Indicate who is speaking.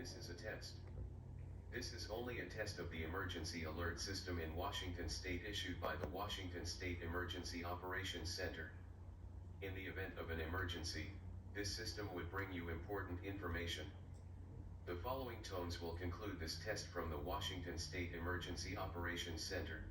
Speaker 1: This is a test. This is only a test of the emergency alert system in Washington State issued by the Washington State Emergency Operations Center. In the event of an emergency, this system would bring you important information. The following tones will conclude this test from the Washington State Emergency Operations Center.